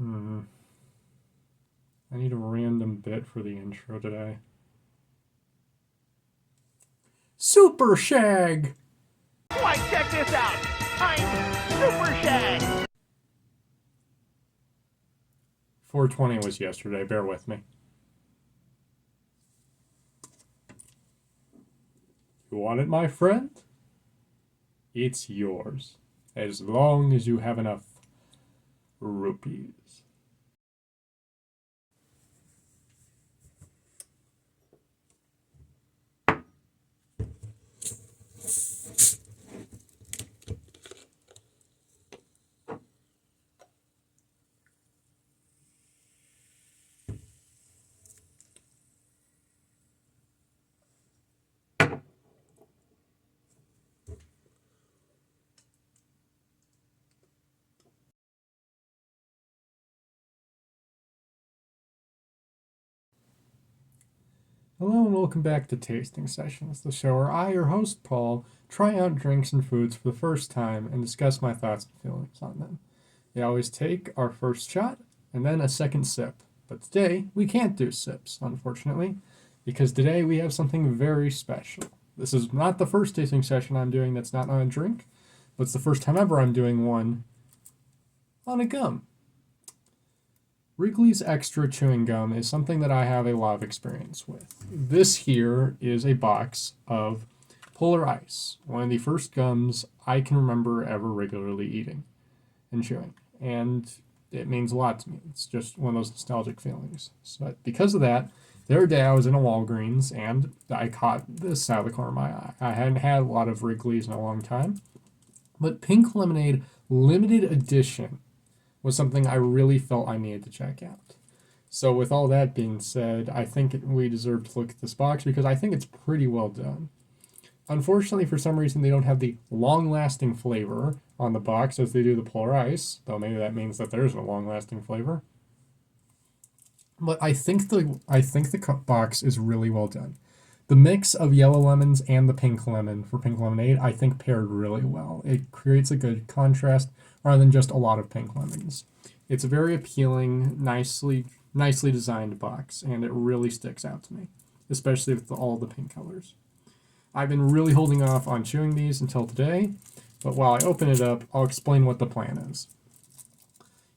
I need a random bit for the intro today. Super Shag! Why, check this out! I'm Super Shag! 420 was yesterday, bear with me. You want it, my friend? It's yours, as long as you have enough rupees. Hello and welcome back to Tasting Sessions, the show where I, your host Paul, try out drinks and foods for the first time and discuss my thoughts and feelings on them. We always take our first shot and then a second sip, but today we can't do sips, unfortunately, because today we have something very special. This is not the first tasting session I'm doing that's not on a drink, but it's the first time ever I'm doing one on a gum. Wrigley's Extra Chewing Gum is something that I have a lot of experience with. This here is a box of Polar Ice, one of the first gums I can remember ever regularly eating and chewing. And it means a lot to me. It's just one of those nostalgic feelings. So because of that, the other day I was in a Walgreens and I caught this out of the corner of my eye. I hadn't had a lot of Wrigley's in a long time, but Pink Lemonade Limited Edition was something I really felt I needed to check out. So with all that being said, I think we deserve to look at this box because I think it's pretty well done. Unfortunately, for some reason, they don't have the long-lasting flavor on the box as they do the Polar Ice, though maybe that means that there's a long-lasting flavor. But I think the box is really well done. The mix of yellow lemons and the pink lemon for Pink Lemonade, I think paired really well. It creates a good contrast rather than just a lot of pink lemons. It's a very appealing, nicely designed box, and it really sticks out to me, especially with all the pink colors. I've been really holding off on chewing these until today, but while I open it up, I'll explain what the plan is.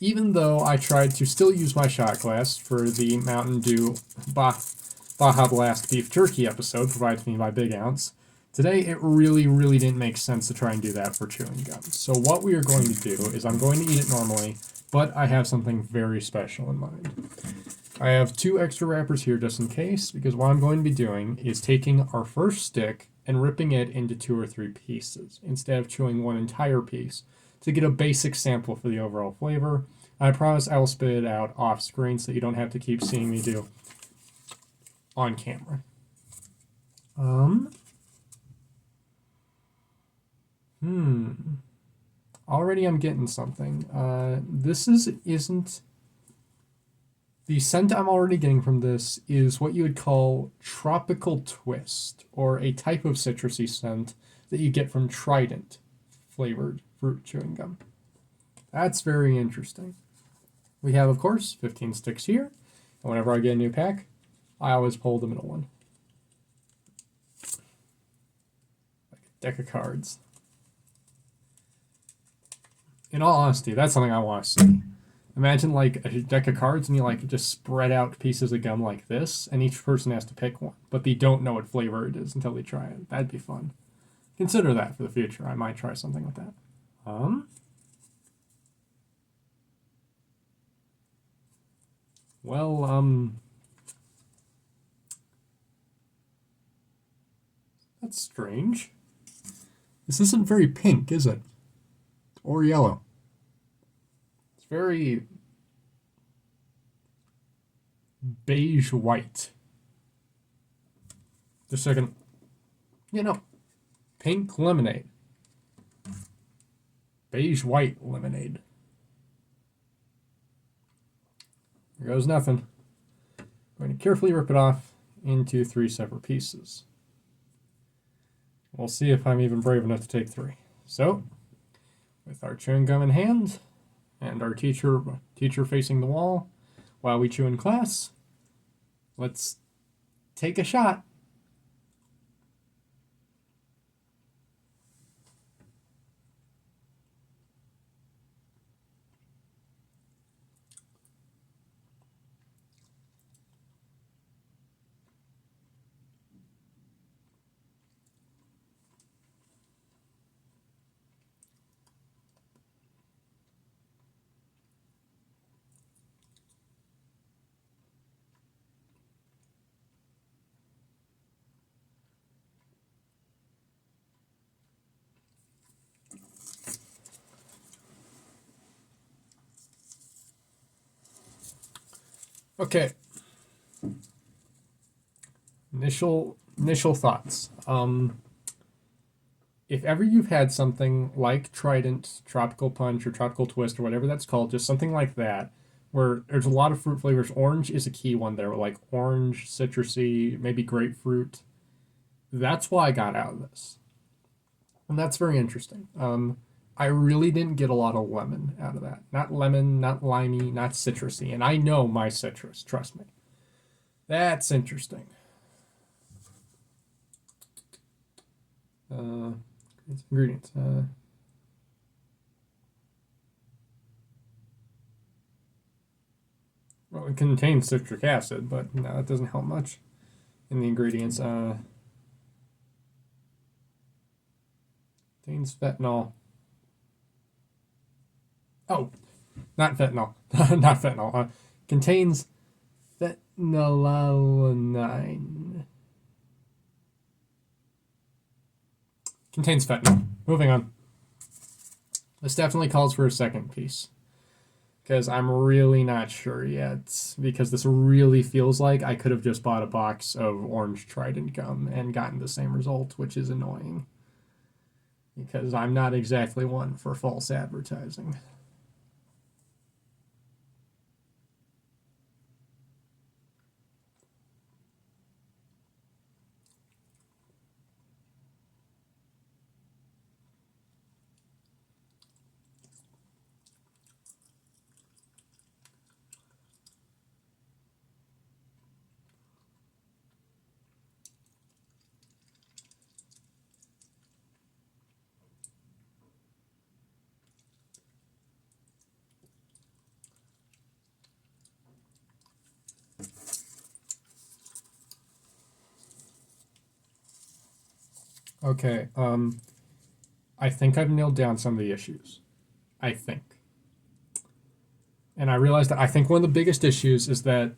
Even though I tried to still use my shot glass for the Mountain Dew Baja Blast beef jerky episode provided to me by Big Ounce, today it really didn't make sense to try and do that for chewing gum. So what we are going to do is I'm going to eat it normally, but I have something very special in mind. I have 2 extra wrappers here just in case, because what I'm going to be doing is taking our first stick and ripping it into 2 or 3 pieces, instead of chewing one entire piece, to get a basic sample for the overall flavor. I promise I will spit it out off screen so you don't have to keep seeing me do on camera. Already I'm getting something. This isn't... The scent I'm already getting from this is what you would call tropical twist, or a type of citrusy scent that you get from Trident flavored fruit chewing gum. That's very interesting. We have, of course, 15 sticks here, and whenever I get a new pack, I always pull the middle one. Like a deck of cards. In all honesty, that's something I want to see. Imagine like a deck of cards and you like just spread out pieces of gum like this, and each person has to pick one, but they don't know what flavor it is until they try it. That'd be fun. Consider that for the future. I might try something with that. That's strange. This isn't very pink, is it? Or yellow. It's very beige white. Just a second. Pink lemonade. Beige white lemonade. Here goes nothing. I'm going to carefully rip it off into 3 separate pieces. We'll see if I'm even brave enough to take 3. So, with our chewing gum in hand, and our teacher facing the wall while we chew in class. Let's take a shot. Okay. Initial thoughts. If ever you've had something like Trident, Tropical Punch, or Tropical Twist, or whatever that's called, just something like that, where there's a lot of fruit flavors. Orange is a key one there, like orange, citrusy, maybe grapefruit. That's why I got out of this, and that's very interesting. I really didn't get a lot of lemon out of that. Not lemon, not limey, not citrusy, and I know my citrus. Trust me. That's interesting. Ingredients. Well, it contains citric acid, but no, that doesn't help much in the ingredients. Contains fentanyl. Oh, not fentanyl. Not fentanyl. Contains phenylalanine. Contains fentanyl. Moving on. This definitely calls for a second piece. Because I'm really not sure yet. Because this really feels like I could have just bought a box of orange Trident gum and gotten the same result, which is annoying. Because I'm not exactly one for false advertising. Okay, I think I've nailed down some of the issues. I think. And I realized that I think one of the biggest issues is that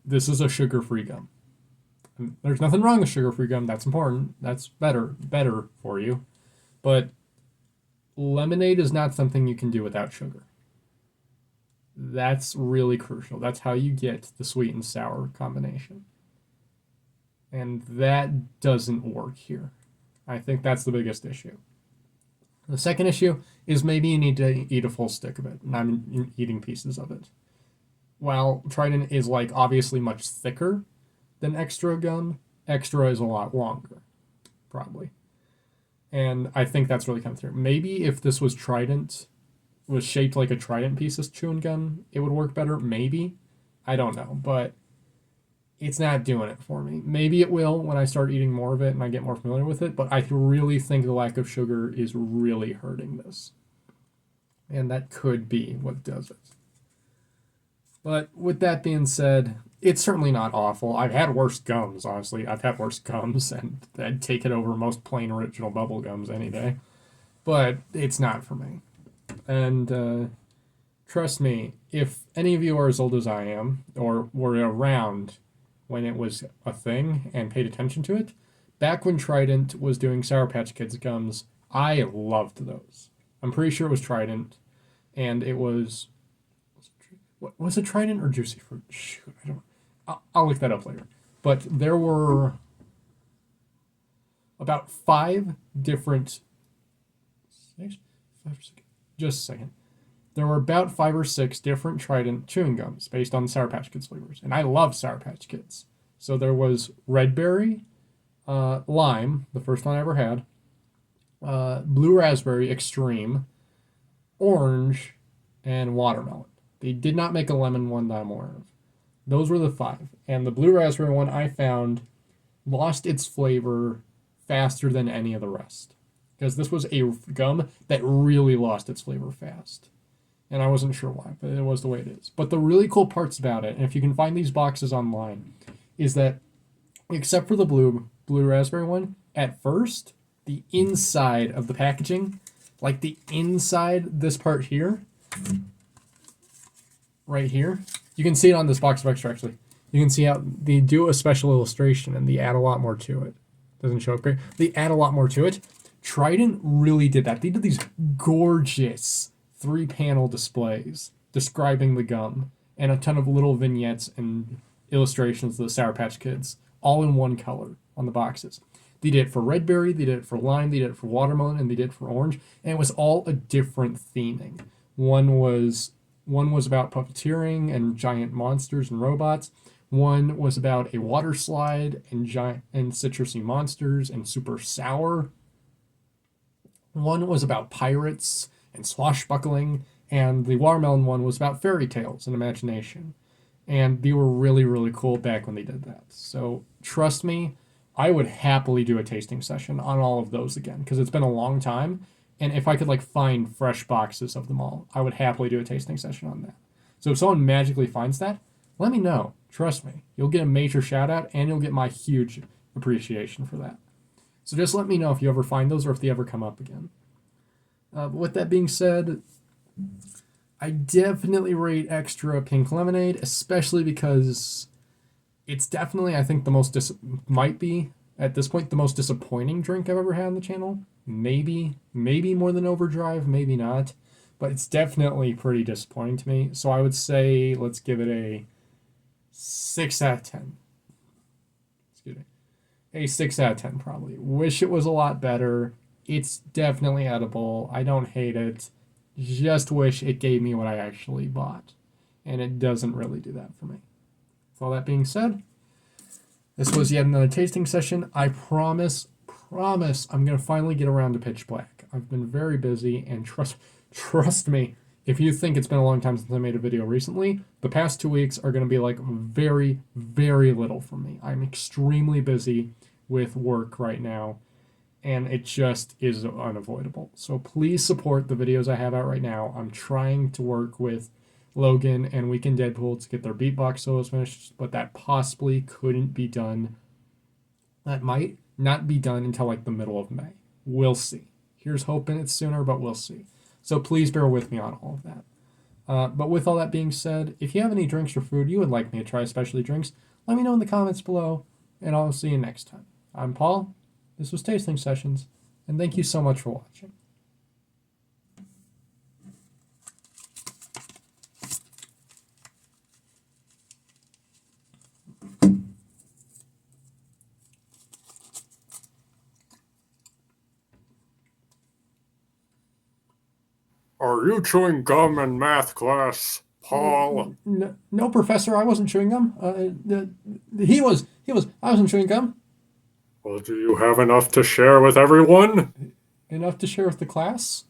this is a sugar-free gum. And there's nothing wrong with sugar-free gum. That's important. That's better for you. But lemonade is not something you can do without sugar. That's really crucial. That's how you get the sweet and sour combination. And that doesn't work here. I think that's the biggest issue. The second issue is maybe you need to eat a full stick of it, and I'm eating pieces of it. While Trident is like obviously much thicker than Extra gum, Extra is a lot longer, probably. And I think that's really come through. Maybe if this was Trident, was shaped like a Trident piece of chewing gum, it would work better. Maybe. I don't know. But it's not doing it for me. Maybe it will when I start eating more of it and I get more familiar with it, but I really think the lack of sugar is really hurting this. And that could be what does it. But with that being said, it's certainly not awful. I've had worse gums, honestly. I've had worse gums, and I'd take it over most plain original bubble gums any day. But it's not for me. And trust me, if any of you are as old as I am, or were around when it was a thing and paid attention to it, back when Trident was doing Sour Patch Kids gums, I loved those. I'm pretty sure it was Trident, and it was what was it, Trident or Juicy Fruit? Shoot, I don't. I'll look that up later. But there were about 5 different. 6, 5 or 6. Just a second. There were about 5 or 6 different Trident chewing gums based on Sour Patch Kids flavors, and I love Sour Patch Kids. So there was red berry, lime, the first one I ever had, blue raspberry extreme, orange, and watermelon. They did not make a lemon one that I'm aware of. Those were the 5. And the blue raspberry one I found lost its flavor faster than any of the rest. Because this was a gum that really lost its flavor fast. And I wasn't sure why, but it was the way it is. But the really cool parts about it, and if you can find these boxes online, is that except for the blue raspberry one, at first, the inside of the packaging, like the inside, this part here, right here, you can see it on this box of extra actually. You can see how they do a special illustration and they add a lot more to it. Doesn't show up great. They add a lot more to it. Trident really did that. They did these gorgeous 3-panel displays describing the gum and a ton of little vignettes and illustrations of the Sour Patch Kids, all in one color on the boxes. They did it for red berry, they did it for lime, they did it for watermelon, and they did it for orange, and it was all a different theming. One was about puppeteering and giant monsters and robots. One was about a water slide and giant and citrusy monsters and super sour. One was about pirates and swashbuckling, and the watermelon one was about fairy tales and imagination. And they were really, really cool back when they did that. So trust me, I would happily do a tasting session on all of those again because it's been a long time. And if I could like find fresh boxes of them all, I would happily do a tasting session on that. So if someone magically finds that, let me know. Trust me, you'll get a major shout out and you'll get my huge appreciation for that. So just let me know if you ever find those or if they ever come up again. But with that being said, I definitely rate Extra Pink Lemonade, especially because it's definitely, I think, the most might be at this point the most disappointing drink I've ever had on the channel. Maybe more than Overdrive, maybe not, but it's definitely pretty disappointing to me. So I would say let's give it a 6 out of 10. Excuse me, a 6 out of 10 probably. Wish it was a lot better. It's definitely edible. I don't hate it. Just wish it gave me what I actually bought. And it doesn't really do that for me. With all that being said, this was yet another tasting session. I promise I'm going to finally get around to Pitch Black. I've been very busy, and trust me, if you think it's been a long time since I made a video recently, the past 2 weeks are going to be like very, very little for me. I'm extremely busy with work right now, and it just is unavoidable. So please support the videos I have out right now. I'm trying to work with Logan and Weekend Deadpool to get their beatbox solos finished, but that possibly couldn't be done. That might not be done until like the middle of May. We'll see. Here's hoping it's sooner, but we'll see. So please bear with me on all of that. But with all that being said, if you have any drinks or food you would like me to try, especially drinks, let me know in the comments below, and I'll see you next time. I'm Paul. This was Tasting Sessions, and thank you so much for watching. Are you chewing gum in math class, Paul? No, Professor, I wasn't chewing gum. He was. I wasn't chewing gum. Well, do you have enough to share with everyone? Enough to share with the class?